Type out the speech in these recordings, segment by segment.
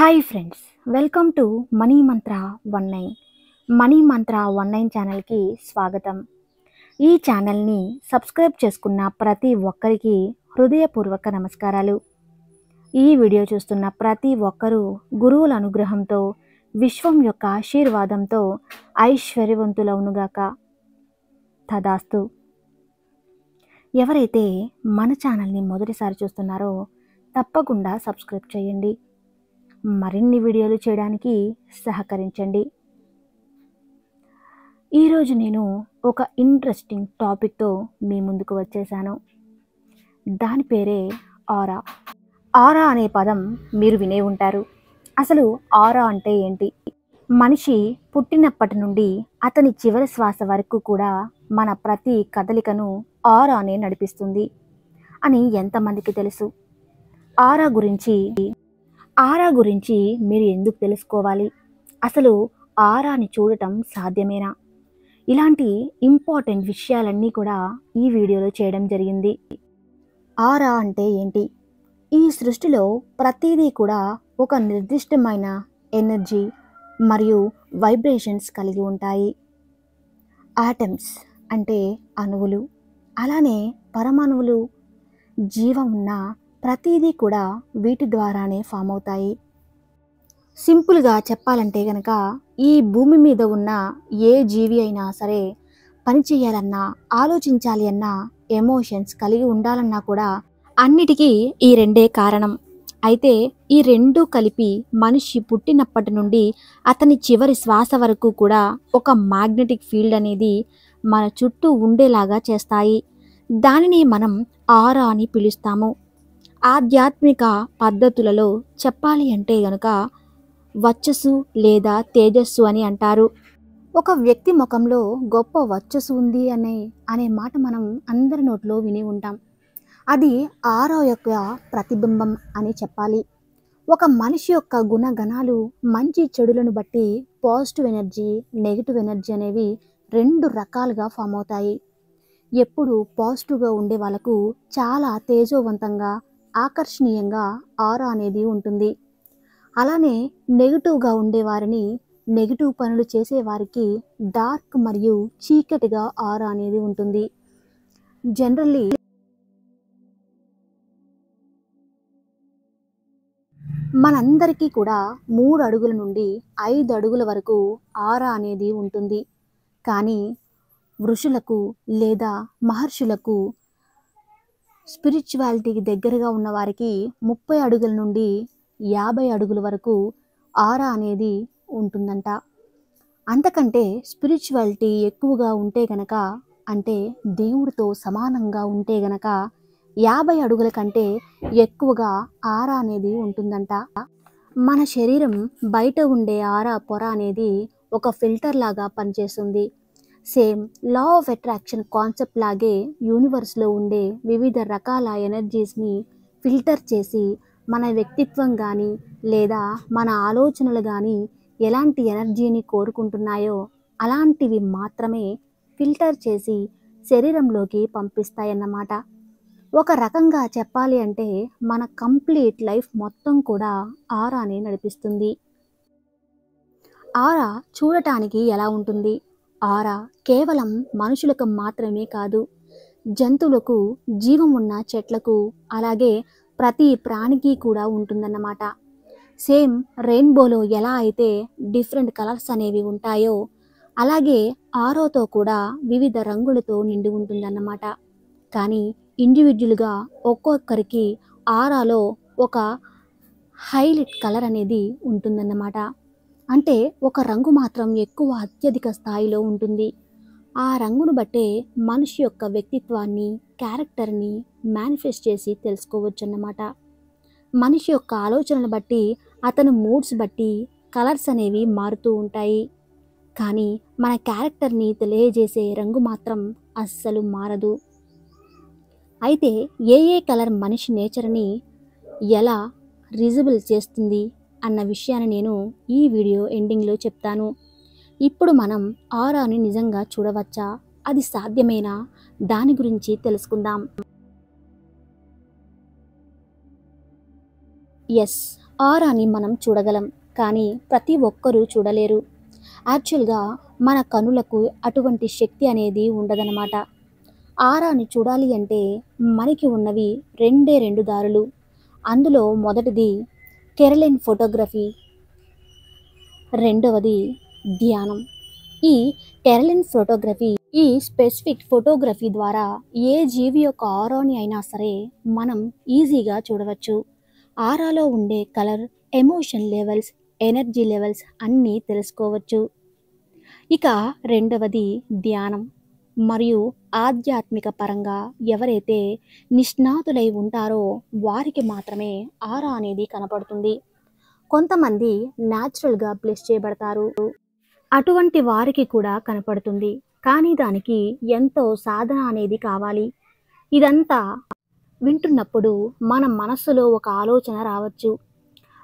Hi friends, welcome to money Mantra 19. Money మంత్ర 19 ఛానల్కి స్వాగతం. ఈ ఛానల్ని సబ్స్క్రైబ్ చేసుకున్న ప్రతి ఒక్కరికి హృదయపూర్వక నమస్కారాలు. ఈ వీడియో చూస్తున్న ప్రతి ఒక్కరూ గురువుల అనుగ్రహంతో, విశ్వం యొక్క ఆశీర్వాదంతో ఐశ్వర్యవంతులవునుగాక. తదాస్తు. ఎవరైతే మన ఛానల్ని మొదటిసారి చూస్తున్నారో తప్పకుండా సబ్స్క్రైబ్ చేయండి. మరిన్ని వీడియోలు చేయడానికి సహకరించండి. ఈరోజు నేను ఒక ఇంట్రెస్టింగ్ టాపిక్తో మీ ముందుకు వచ్చేసాను. దాని పేరే ఆరా. ఆరా అనే పదం మీరు వినే ఉంటారు. అసలు ఆరా అంటే ఏంటి? మనిషి పుట్టినప్పటి నుండి అతని చివరి శ్వాస వరకు కూడా మన ప్రతి కదలికను ఆరానే నడిపిస్తుంది అని ఎంతమందికి తెలుసు? ఆరా గురించి మీరు ఎందుకు తెలుసుకోవాలి? అసలు ఆరాని చూడటం సాధ్యమేనా? ఇలాంటి ఇంపార్టెంట్ విషయాలన్నీ కూడా ఈ వీడియోలో చేయడం జరిగింది. ఆరా అంటే ఏంటి? ఈ సృష్టిలో ప్రతిదీ కూడా ఒక నిర్దిష్టమైన ఎనర్జీ మరియు వైబ్రేషన్స్ కలిగి ఉంటాయి. ఆటమ్స్ అంటే అణువులు, అలానే పరమాణువులు, జీవం ఉన్న ప్రతిదీ కూడా వీటి ద్వారానే ఫామ్ అవుతాయి. సింపుల్గా చెప్పాలంటే కనుక ఈ భూమి మీద ఉన్న ఏ జీవి అయినా సరే పని చేయాలన్నా, ఆలోచించాలి అన్నా, ఎమోషన్స్ కలిగి ఉండాలన్నా కూడా అన్నిటికీ ఈ రెండే కారణం. అయితే ఈ రెండు కలిపి మనిషి పుట్టినప్పటి నుండి అతని చివరి శ్వాస వరకు కూడా ఒక మ్యాగ్నెటిక్ ఫీల్డ్ అనేది మన చుట్టూ ఉండేలాగా చేస్తాయి. దానిని మనం ఆరా అని పిలుస్తాము. ఆధ్యాత్మిక పద్ధతులలో చెప్పాలి అంటే గనుక వర్చస్సు లేదా తేజస్సు అని అంటారు. ఒక వ్యక్తి ముఖంలో గొప్ప వర్చస్సు ఉంది అనే మాట మనం అందరి నోట్లో విని ఉంటాం. అది ఆరా యొక్క ప్రతిబింబం అని చెప్పాలి. ఒక మనిషి యొక్క గుణగణాలు మంచి చెడులను బట్టి పాజిటివ్ ఎనర్జీ, నెగిటివ్ ఎనర్జీ అనేవి రెండు రకాలుగా ఫామ్ అవుతాయి. ఎప్పుడు పాజిటివ్గా ఉండే వాళ్ళకు చాలా తేజోవంతంగా, ఆకర్షణీయంగా ఆరా అనేది ఉంటుంది. అలానే నెగిటివ్గా ఉండేవారిని, నెగిటివ్ పనులు చేసేవారికి డార్క్ మరియు చీకటిగా ఆరా అనేది ఉంటుంది. జనరల్లీ మనందరికీ కూడా 3 అడుగుల నుండి 5 అడుగుల వరకు ఆరా అనేది ఉంటుంది. కానీ ఋషులకు లేదా మహర్షులకు, స్పిరిచువాలిటీకి దగ్గరగా ఉన్నవారికి 30 అడుగుల నుండి 50 అడుగుల వరకు ఆరా అనేది ఉంటుందంట. అంతకంటే స్పిరిచువాలిటీ ఎక్కువగా ఉంటే గనక, అంటే దేవుడితో సమానంగా ఉంటే గనక 50 అడుగుల కంటే ఎక్కువగా ఆరా అనేది ఉంటుందంట. మన శరీరం బయట ఉండే ఆరా పొర అనేది ఒక ఫిల్టర్ లాగా పనిచేస్తుంది. Same law of attraction concept లాగే యూనివర్స్లో ఉండే వివిధ రకాల ఎనర్జీస్ని ఫిల్టర్ చేసి మన వ్యక్తిత్వం కానీ లేదా మన ఆలోచనలు కానీ ఎలాంటి ఎనర్జీని కోరుకుంటున్నాయో అలాంటివి మాత్రమే ఫిల్టర్ చేసి శరీరంలోకి పంపిస్తాయన్నమాట. ఒక రకంగా చెప్పాలి అంటే మన కంప్లీట్ లైఫ్ మొత్తం కూడా ఆరాని నడిపిస్తుంది. ఆరా చూడటానికి ఎలా ఉంటుంది? ఆరా కేవలం మనుషులకు మాత్రమే కాదు, జంతువులకు, జీవం ఉన్న చెట్లకు, అలాగే ప్రతి ప్రాణికి కూడా ఉంటుందన్నమాట. సేమ్ రెయిన్బోలో ఎలా అయితే డిఫరెంట్ కలర్స్ అనేవి ఉంటాయో అలాగే ఆరాతో కూడా వివిధ రంగులతో నిండి ఉంటుందన్నమాట. కానీ ఇండివిజువల్గా ఒక్కొక్కరికి ఆరాలో ఒక హైలైట్ కలర్ అనేది ఉంటుందన్నమాట. అంటే ఒక రంగు మాత్రం ఎక్కువ అత్యధిక స్థాయిలో ఉంటుంది. ఆ రంగును బట్టే మనిషి యొక్క వ్యక్తిత్వాన్ని, క్యారెక్టర్ని మేనిఫెస్ట్ చేసి తెలుసుకోవచ్చు అన్నమాట. మనిషి యొక్క ఆలోచనలు బట్టి, అతని మూడ్స్ బట్టి కలర్స్ అనేవి మారుతూ ఉంటాయి. కానీ మన క్యారెక్టర్ని తెలియజేసే రంగు మాత్రం అస్సలు మారదు. అయితే ఏ కలర్ మనిషి నేచర్ని ఎలా రిజబుల్ చేస్తుంది అన్న విషయాన్ని నేను ఈ వీడియో ఎండింగ్లో చెప్తాను. ఇప్పుడు మనం ఆరాని నిజంగా చూడవచ్చా? అది సాధ్యమేనా? దాని గురించి తెలుసుకుందాం. ఎస్, ఆరాని మనం చూడగలం, కానీ ప్రతి ఒక్కరూ చూడలేరు. యాక్చువల్గా మన కనులకు అటువంటి శక్తి అనేది ఉండదన్నమాట. ఆరాని చూడాలి అంటే మనకి ఉన్నవి రెండే రెండు దారులు. అందులో మొదటిది కెరలిన్ ఫోటోగ్రఫీ, రెండవది ధ్యానం. ఈ కెరలిన్ ఫోటోగ్రఫీ, ఈ స్పెసిఫిక్ ఫోటోగ్రఫీ ద్వారా ఏ జీవి యొక్క ఆరాని అయినా సరే మనం ఈజీగా చూడవచ్చు. ఆరాలో ఉండే colour, emotion levels, energy levels అన్నీ తెలుసుకోవచ్చు. ఇక రెండవది ధ్యానం మరియు ఆధ్యాత్మిక పరంగా ఎవరైతే నిష్ణాతులై ఉంటారో వారికి మాత్రమే ఆరా అనేది కనపడుతుంది. కొంతమంది న్యాచురల్గా బ్లెస్ చేయబడతారు, అటువంటి వారికి కూడా కనపడుతుంది. కానీ దానికి ఎంతో సాధన అనేది కావాలి. ఇదంతా వింటున్నప్పుడు మన మనస్సులో ఒక ఆలోచన రావచ్చు.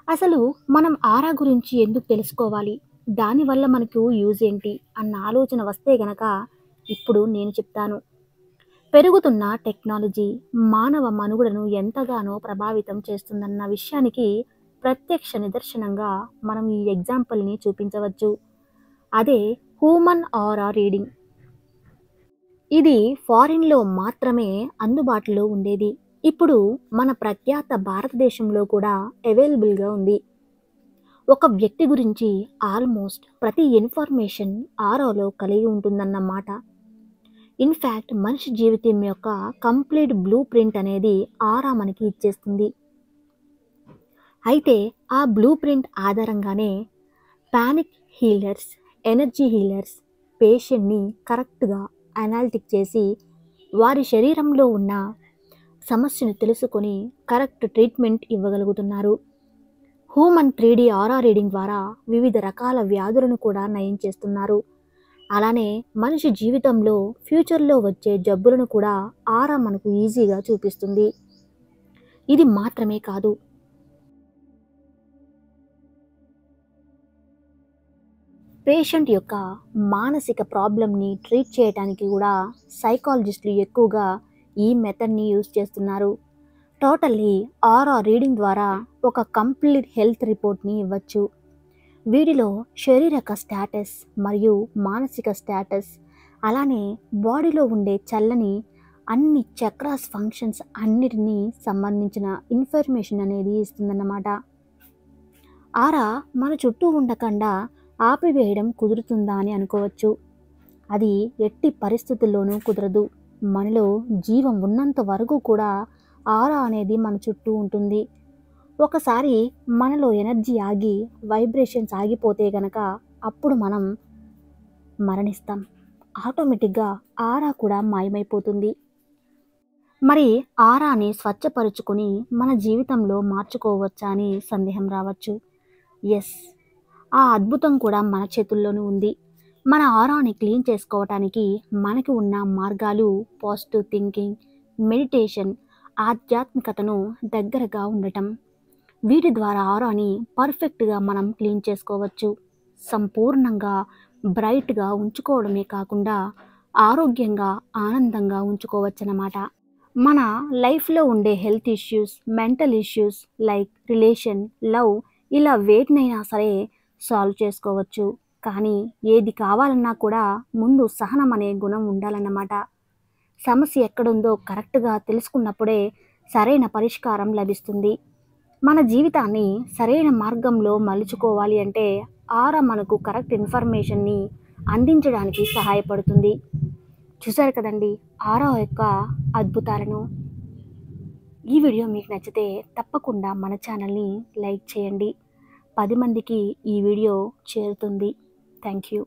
అసలు మనం ఆరా గురించి ఎందుకు తెలుసుకోవాలి, దానివల్ల మనకు యూజ్ ఏంటి అన్న ఆలోచన వస్తే గనక ఇప్పుడు నేను చెప్తాను. పెరుగుతున్న టెక్నాలజీ మానవ మనుగడను ఎంతగానో ప్రభావితం చేస్తుందన్న విషయానికి ప్రత్యక్ష నిదర్శనంగా మనం ఈ ఎగ్జాంపుల్ని చూపించవచ్చు. అదే హ్యూమన్ ఆరా రీడింగ్. ఇది ఫారిన్లో మాత్రమే అందుబాటులో ఉండేది. ఇప్పుడు మన ప్రఖ్యాత భారతదేశంలో కూడా అవైలబుల్గా ఉంది. ఒక వ్యక్తి గురించి ఆల్మోస్ట్ ప్రతి ఇన్ఫర్మేషన్ ఆరాలో కలిగి ఉంటుందన్నమాట. ఇన్ఫ్యాక్ట్ మనిషి జీవితం యొక్క కంప్లీట్ బ్లూ ప్రింట్ అనేది ఆరా మనకి ఇచ్చేస్తుంది. అయితే ఆ బ్లూ ప్రింట్ ఆధారంగానే పానిక్ హీలర్స్, ఎనర్జీ హీలర్స్ పేషెంట్ని కరెక్ట్గా అనాలిటిక్ చేసి వారి శరీరంలో ఉన్న సమస్యను తెలుసుకొని కరెక్ట్ ట్రీట్మెంట్ ఇవ్వగలుగుతున్నారు. హ్యూమన్ 3D ఆరా రీడింగ్ ద్వారా వివిధ రకాల వ్యాధులను కూడా నయం చేస్తున్నారు. అలానే మనిషి జీవితంలో ఫ్యూచర్లో వచ్చే జబ్బులను కూడా ఆరా మనకు ఈజీగా చూపిస్తుంది. ఇది మాత్రమే కాదు, పేషెంట్ యొక్క మానసిక ప్రాబ్లంని ట్రీట్ చేయడానికి కూడా సైకాలజిస్టులు ఎక్కువగా ఈ మెథడ్ని యూజ్ చేస్తున్నారు. టోటల్లీ ఆరా రీడింగ్ ద్వారా ఒక కంప్లీట్ హెల్త్ రిపోర్ట్ని ఇవ్వచ్చు. వీటిలో శారీరక స్టేటస్ మరియు మానసిక స్టేటస్, అలానే బాడీలో ఉండే చల్లని అన్ని చక్రాస్ ఫంక్షన్స్ అన్నిటినీ సంబంధించిన ఇన్ఫర్మేషన్ అనేది ఇస్తుందన్నమాట. ఆరా మన చుట్టూ ఉండకుండా ఆపివేయడం కుదురుతుందా అని అనుకోవచ్చు. అది ఎట్టి పరిస్థితుల్లోనూ కుదరదు. మనలో జీవం ఉన్నంత వరకు కూడా ఆరా అనేది మన చుట్టూ ఉంటుంది. ఒకసారి మనలో ఎనర్జీ ఆగి వైబ్రేషన్స్ ఆగిపోతే గనక అప్పుడు మనం మరణిస్తాం. ఆటోమేటిక్గా ఆరా కూడా మాయమైపోతుంది. మరి ఆరాని స్వచ్ఛపరుచుకొని మన జీవితంలో మార్చుకోవచ్చా అని సందేహం రావచ్చు. ఎస్, ఆ అద్భుతం కూడా మన చేతుల్లోనే ఉంది. మన ఆరాని క్లీన్ చేసుకోవటానికి మనకి ఉన్న మార్గాలు పాజిటివ్ థింకింగ్, మెడిటేషన్, ఆధ్యాత్మికతను దగ్గరగా ఉండటం. వీటి ద్వారా ఆరాని పర్ఫెక్ట్గా మనం క్లీన్ చేసుకోవచ్చు. సంపూర్ణంగా బ్రైట్గా ఉంచుకోవడమే కాకుండా ఆరోగ్యంగా, ఆనందంగా ఉంచుకోవచ్చన్నమాట. మన లైఫ్లో ఉండే health issues, mental issues like relation, love, ఇలా వేటినైనా సరే సాల్వ్ చేసుకోవచ్చు. కానీ ఏది కావాలన్నా కూడా ముందు సహనం అనే గుణం ఉండాలన్నమాట. సమస్య ఎక్కడుందో కరెక్ట్గా తెలుసుకున్నప్పుడే సరైన పరిష్కారం లభిస్తుంది. మన జీవితాన్ని సరైన మార్గంలో మలుచుకోవాలి అంటే ఆరా మనకు కరెక్ట్ ఇన్ఫర్మేషన్ని అందించడానికి సహాయపడుతుంది. చూశారు కదండి ఆరా యొక్క అద్భుతాలను. ఈ వీడియో మీకు నచ్చితే తప్పకుండా మన ఛానల్ని లైక్ చేయండి. 10 మందికి ఈ వీడియో చేరుతుంది. Thank you.